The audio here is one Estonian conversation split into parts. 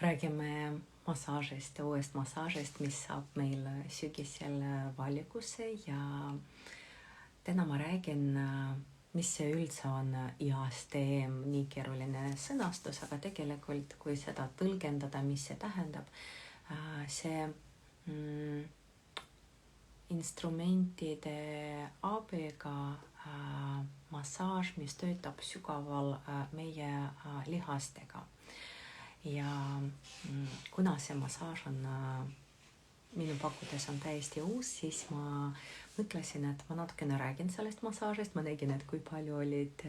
räägime massaažist, uuest massaažist, mis saab meil sügisel valikusse ja täna ma räägin, mis see üldse on IASTM, nii keeruline sõnastus, aga tegelikult kui seda tõlgendada, mis see tähendab, see instrumentide abiga massaaž, mis töötab sügaval meie lihastega. Ja kuna see massaaž on minu pakkudes on täiesti uus, siis ma mõtlesin, et ma natukene räägin sellest massaažist. Ma nägin, et kui palju olid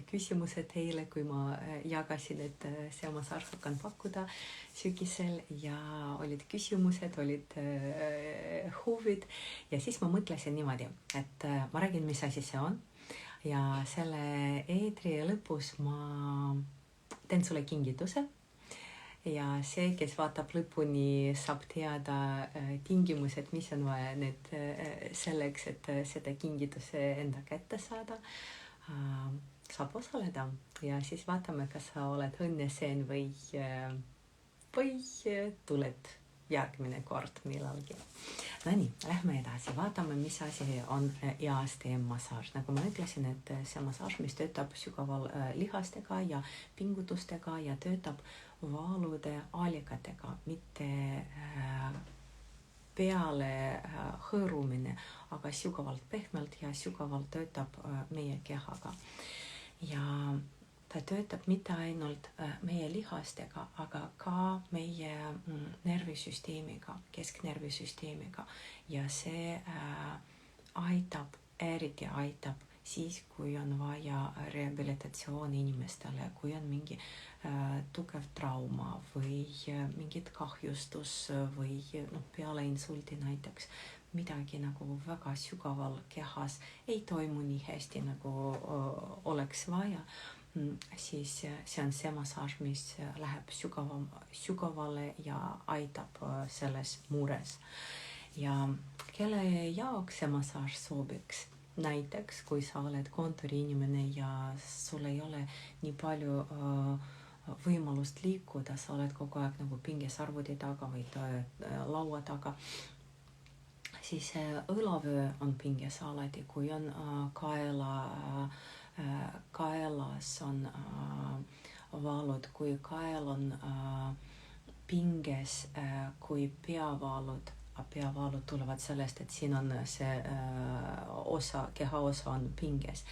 küsimused teile, kui ma jagasin, et see massaaž hakkan pakkuda sügisel ja olid küsimused, olid huvid. Ja siis ma mõtlesin niimoodi, et ma räägin, mis asi see on. Ja selle eetri lõpus ma teen sulle kingituse. Ja see, kes vaatab lõpuni, saab teada tingimused, mis on vaja need selleks, et seda kingituse enda kätte saada, saab osaleda. Ja siis vaatame, kas sa oled õnneseen või tuled järgmine kord millalgi. No nii, lähme edasi. Vaatame, mis asi on IASTM massaaž. Nagu ma ütlesin, et see massaaž, mis töötab sügaval lihastega ja pingutustega ja töötab valude allikatega, mitte peale hõõrumine, aga sügavalt pehmelt ja sügavalt töötab meie kehaga. Ja ta töötab mitte ainult meie lihastega, aga ka meie nervisüsteemiga, kesknervisüsteemiga. Ja see eriti aitab siis, kui on vaja rehabilitatsiooni inimestele, kui on mingi tugev trauma või mingit kahjustus või peale insulti näiteks midagi nagu väga sügaval kehas ei toimu nii hästi, nagu oleks vaja, siis see on see massaaž, mis läheb sügavale ja aitab selles mures. Ja kelle jaoks see massaaž sobiks? Näiteks, kui sa oled kontoriinimene ja sul ei ole nii palju võimalust liikuda, sa oled kogu aeg nagu pinges arvuti taga või laua taga, siis õlavöö on pinges alati, kui on kaelas on valud, kui kael on pinges, kui peavaalud tulevad sellest, et siin on see kehaosa on pinges.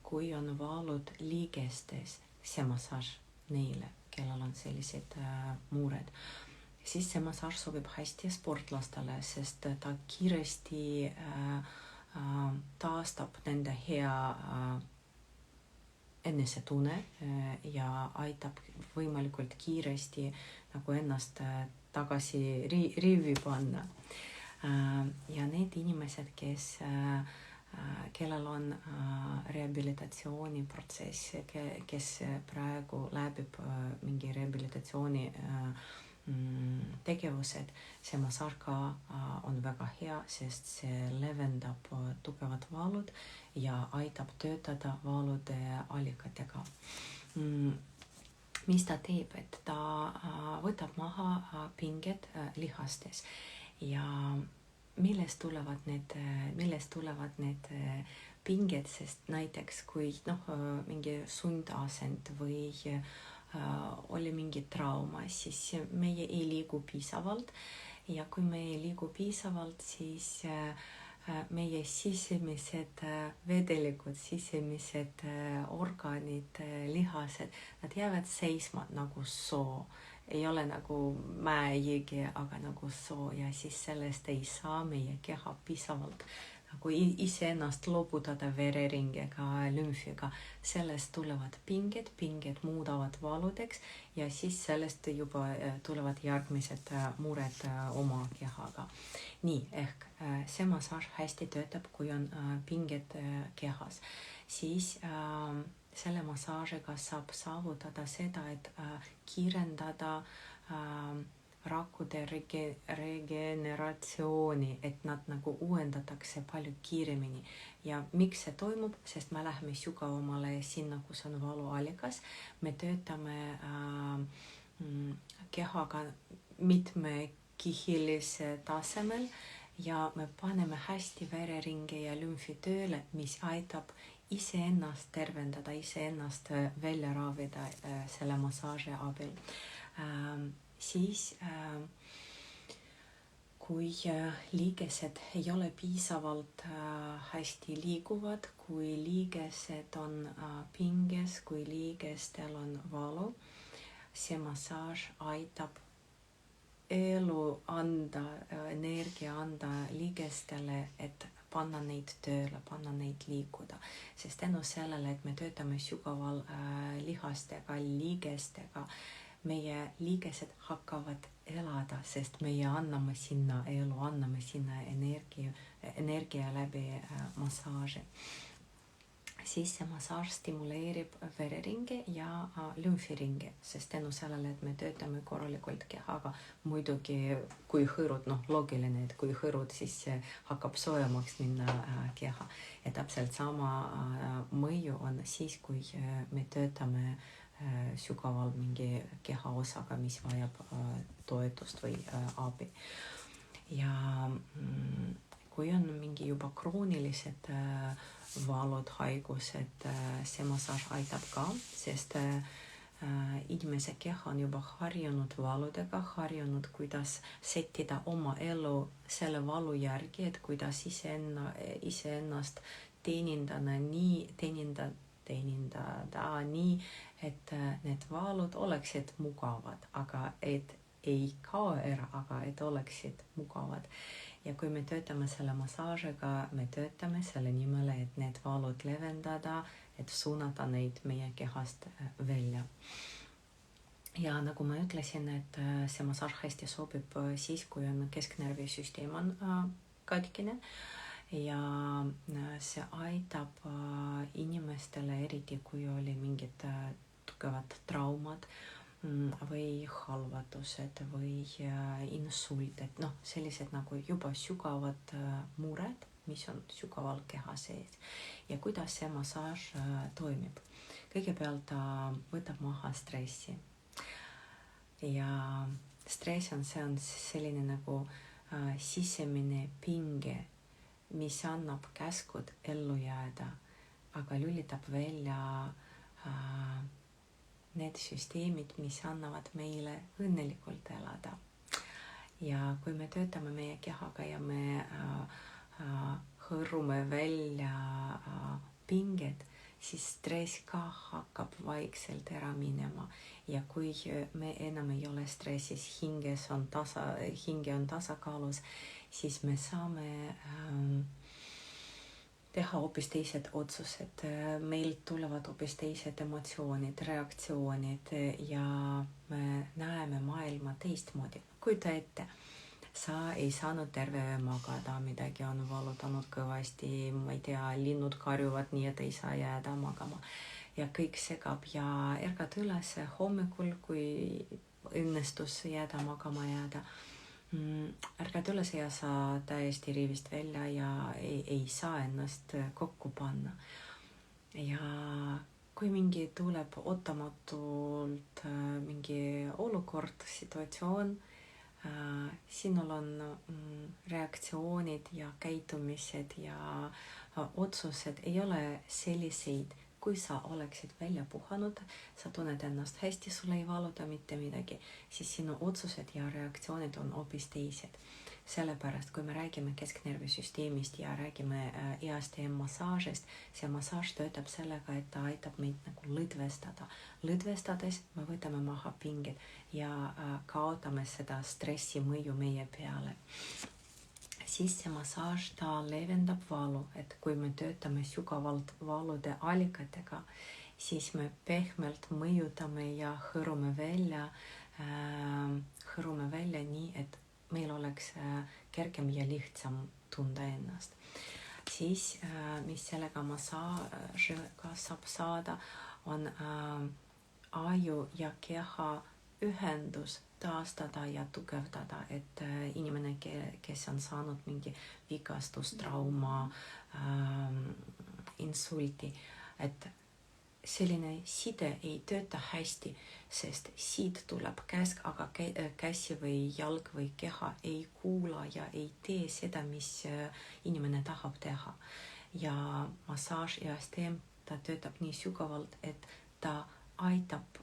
Kui on valud liigestes, see massaaž neile, kellel on sellised mured, siis see massaaž sobib hästi sportlastele, sest ta kiiresti taastab nende hea enesetunne ja aitab võimalikult kiiresti nagu ennast tagasi riivi panna. Ja need inimesed, kellel on rehabilitatsiooniprotsess, kes praegu läbib mingi rehabilitatsiooni tegevused, see massaaž ka on väga hea, sest see levendab tugevad valud ja aitab töötada valude allikatega. Mis ta teeb, et ta võtab maha pinged lihastes ja millest tulevad need pinged, sest näiteks kui mingi sundasend või oli mingi trauma, siis meie ei liigu piisavalt ja kui me ei liigu piisavalt, siis meie sisemised vedelikud, sisemised organid, lihased, nad jäävad seisma nagu soo. Ei ole nagu mäejõgi, aga nagu soo ja siis sellest ei saa meie keha piisavalt nagu iseennast loputada vereringiga, lümfiga. Sellest tulevad pinged muudavad valudeks ja siis sellest juba tulevad järgmised mured oma kehaga. Nii, ehk see massaaž hästi töötab, kui on pinged kehas. Siis selle massaažiga saab saavutada seda, et kiirendada rakkude regeneratsiooni, et nad nagu uuendatakse palju kiiremini. Ja miks see toimub? Sest me läheme sügavamale sinna, kus on valuallikas. Me töötame kehaga mitmekihilise tasemel ja me paneme hästi vereringe ja lümfi tööle, mis aitab iseennast tervendada, iseennast välja raavida selle massaaži abil. Siis kui liigesed ei ole piisavalt hästi liiguvad, kui liigesed on pinges, kui liigestel on valu, see massaaž aitab elu anda, energia anda liigestele, et panna neid tööle, panna neid liikuda. Sest tänu sellele, et me töötame sügaval lihastega, liigestega, meie liigesed hakkavad elada, sest meie anname sinna elu, anname sinna energia läbi massaaži. Siis see massaaž stimuleerib vereringe ja lümfiringe, sest tänu sellele, et me töötame korralikult kehaga, muidugi kui hõõrud, loogiline, et kui hõõrud, siis hakkab soojemaks minna keha. Ja täpselt sama mõju on siis, kui me töötame sügaval mingi kehaosaga, mis vajab toetust või abi. Ja kui on mingi juba kroonilised valud, haigused, see massaaž aitab ka, sest inimese keha on juba harjunud valudega, harjunud, kuidas settida oma elu selle valu järgi, et kuidas iseennast teenindada nii, et need valud oleksid mugavad, aga et ei kao ära, aga et oleksid mugavad. Ja kui me töötame selle massaažiga, me töötame selle nimel, et need valud levendada, et suunata neid meie kehast välja. Ja nagu ma ütlesin, et see massaaž hästi sobib siis, kui on kesknärvisüsteem on katkine. Ja see aitab inimestele, eriti kui oli mingid tugevad traumad või halvatused või insult, et sellised nagu juba sügavad mured, mis on sügaval keha sees. Ja kuidas see massaaž toimib? Kõigepealt ta võtab maha stressi. Ja stress on selline nagu sisemine pinge, mis annab käskud ellu jääda, aga lülitab välja need süsteemid, mis annavad meile õnnelikult elada. Ja kui me töötame meie kehaga ja me hõõrume välja pinged, siis stress ka hakkab vaikselt ära minema. Ja kui me enam ei ole stressis, hinge on tasakaalus, siis me saame teha hoopis teised otsused. Meil tulevad hoopis teised emotsioonid, reaktsioonid ja me näeme maailma teistmoodi. Kujuta ette, sa ei saanud terve öö magada, midagi on valutanud kõvasti, ma ei tea, linnud karjuvad nii, et ei saa jääda magama. Ja kõik segab ja ärgad üles hommikul, kui õnnestus jääda magama jääda. Ärgad üles ja sa täiesti rivist välja ja ei saa ennast kokku panna. Ja kui mingi tuleb ootamatult mingi olukord, situatsioon, sinul on reaktsioonid ja käitumised ja otsused ei ole selliseid, kui sa oleksid välja puhanud, sa tunned ennast hästi, sulle ei valuta mitte midagi, siis sinu otsused ja reaktsioonid on hoopis teised. Sellepärast, kui me räägime kesknärvisüsteemist ja räägime EASTM massaažist, see massaaž töötab sellega, et ta aitab meid nagu lõdvestada. Lõdvestades me võtame maha pinged ja kaotame seda stressi mõju meie peale. Siis see massaaž, ta leevendab valu, et kui me töötame sügavalt valude allikatega, siis me pehmelt mõjutame ja hõõrume välja nii, et meil oleks kergem ja lihtsam tunda ennast. Siis, mis sellega massaažiga saab saada, on aju ja keha ühendus taastada ja tugevdada, et inimene, kes on saanud mingi vigastus, trauma, insulti, et selline side ei tööta hästi, sest siit tuleb käsk, aga käsi või jalg või keha ei kuula ja ei tee seda, mis inimene tahab teha. Ja massaaž ja STM, ta töötab nii sügavalt, et ta aitab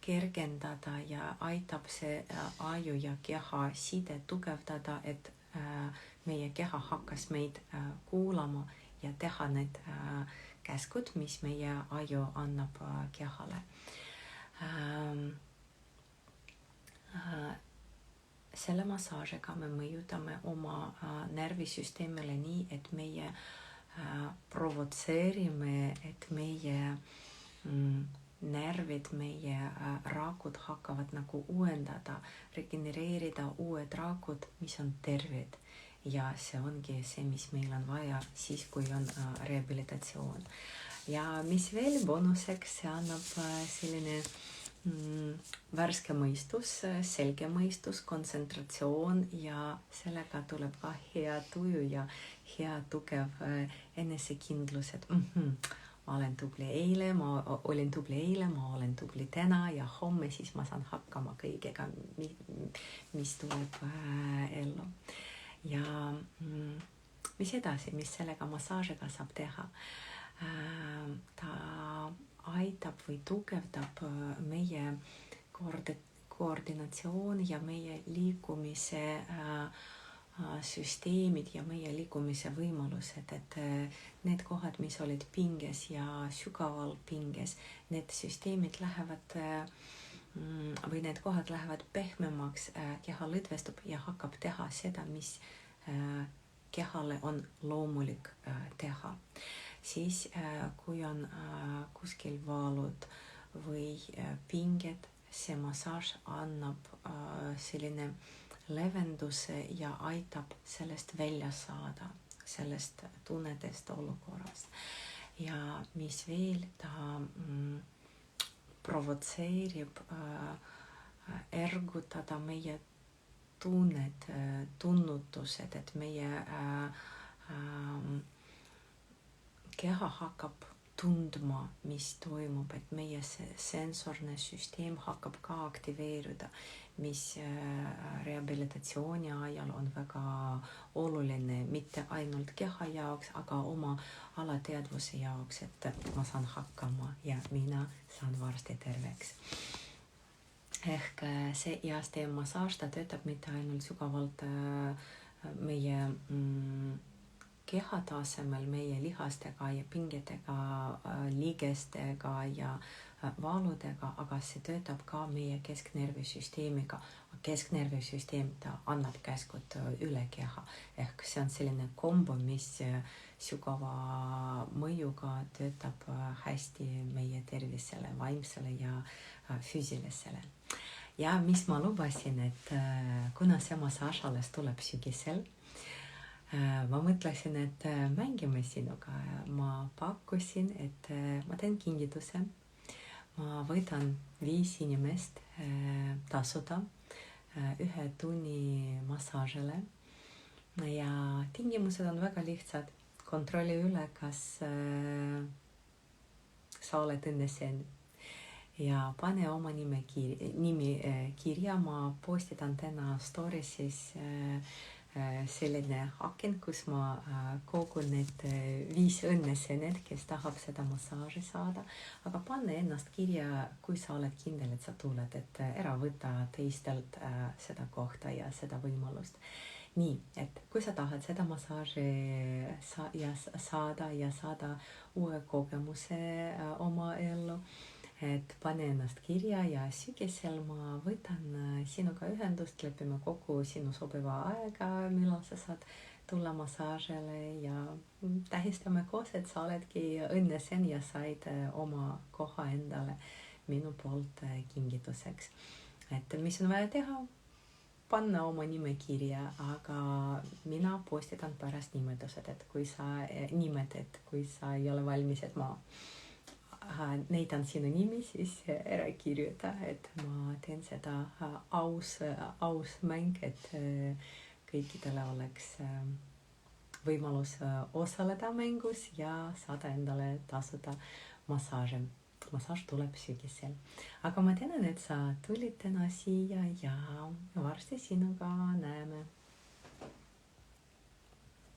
kergendada ja aitab see aju ja keha side tugevdada, et meie keha hakkas meid kuulama ja teha need käskud, mis meie aju annab kehale. Selle massaažiga me mõjutame oma närvisüsteemile nii, et meie provotseerime, et meie närvid, meie rakud hakkavad nagu uuendada, regenereerida uued rakud, mis on terved. Ja see ongi see, mis meil on vaja siis, kui on rehabilitatsioon. Ja mis veel bonuseks, see annab selline värske mõistus, selge mõistus, kontsentratsioon ja sellega tuleb ka hea tuju ja hea tugev enesekindlus, et ma olen tubli eile, ma olin tubli täna ja homme siis ma saan hakkama kõigega, mis tuleb ellu. Ja mis edasi, mis sellega massaažiga saab teha? Ta aitab või tugevdab meie koordinatsioon ja meie liikumise süsteemid ja meie liikumise võimalused, et need kohad, mis olid pinges ja sügaval pinges, need süsteemid lähevad või need kohad lähevad pehmemaks, keha lõdvestub ja hakkab teha seda, mis kehale on loomulik teha. Siis kui on kuskil valud või pinged, see massaaž annab selline levenduse ja aitab sellest välja saada, sellest tunnetest olukorrast. Ja mis veel, ta provotseerib ergutada meie tunned, tunnutused, et meie keha hakkab tundma, mis toimub, et meie sensorne süsteem hakkab ka aktiveeruda, mis rehabilitatsiooni ajal on väga oluline, mitte ainult keha jaoks, aga oma alateadvuse jaoks, et ma saan hakkama ja mina saan varsti terveks. Ehk see IASTM massaaž, ta töötab mitte ainult sügavalt meie keha tasemel, meie lihastega ja pingetega, liigestega ja valudega, aga see töötab ka meie kesknärvisüsteemiga. Kesknärvisüsteem, ta annab käskud üle keha. Ehk see on selline kombo, mis sügava mõjuga töötab hästi meie tervisele, vaimsele ja füüsilisele. Ja mis ma lubasin, et kuna see massaaž alles tuleb sügisel, ma mõtlesin, et mängime sinuga. Ma pakkusin, et ma teen kingituse. Ma võtan 5 inimest tasuda 1 tunni massaažile. Ja tingimused on väga lihtsad. Kontrolli üle, kas sa oled õnnesen. Ja pane oma nimi kirja. Ma postitan täna storiesis selline aken, kus ma kogun need 5 õnnesenet, kes tahab seda massaaži saada. Aga panne ennast kirja, kui sa oled kindel, et sa tuled, et ära võta teistelt seda kohta ja seda võimalust. Nii, et kui sa tahad seda massaaži saada ja saada uue kogemuse oma ellu, et pane ennast kirja ja sügisel ma võtan sinuga ühendust, lepime kokku sinu sobiva aega, millal sa saad tulla massaažile ja tähistame koos, et sa oledki õnnesen ja said oma koha endale minu poolt kingituseks. Et mis on vaja teha? Panna oma nime kirja, aga mina postitan pärast nimetused, et kui sa ei ole valmis, et ma näitan sinu nimi, siis ära kirjuta, et ma teen seda aus mäng, et kõikidele oleks võimalus osaleda mängus ja saada endale tasuda massaaže. Massaaž tuleb sügisel. Aga ma tänan, et sa tulid täna siia ja varsti sinuga näeme.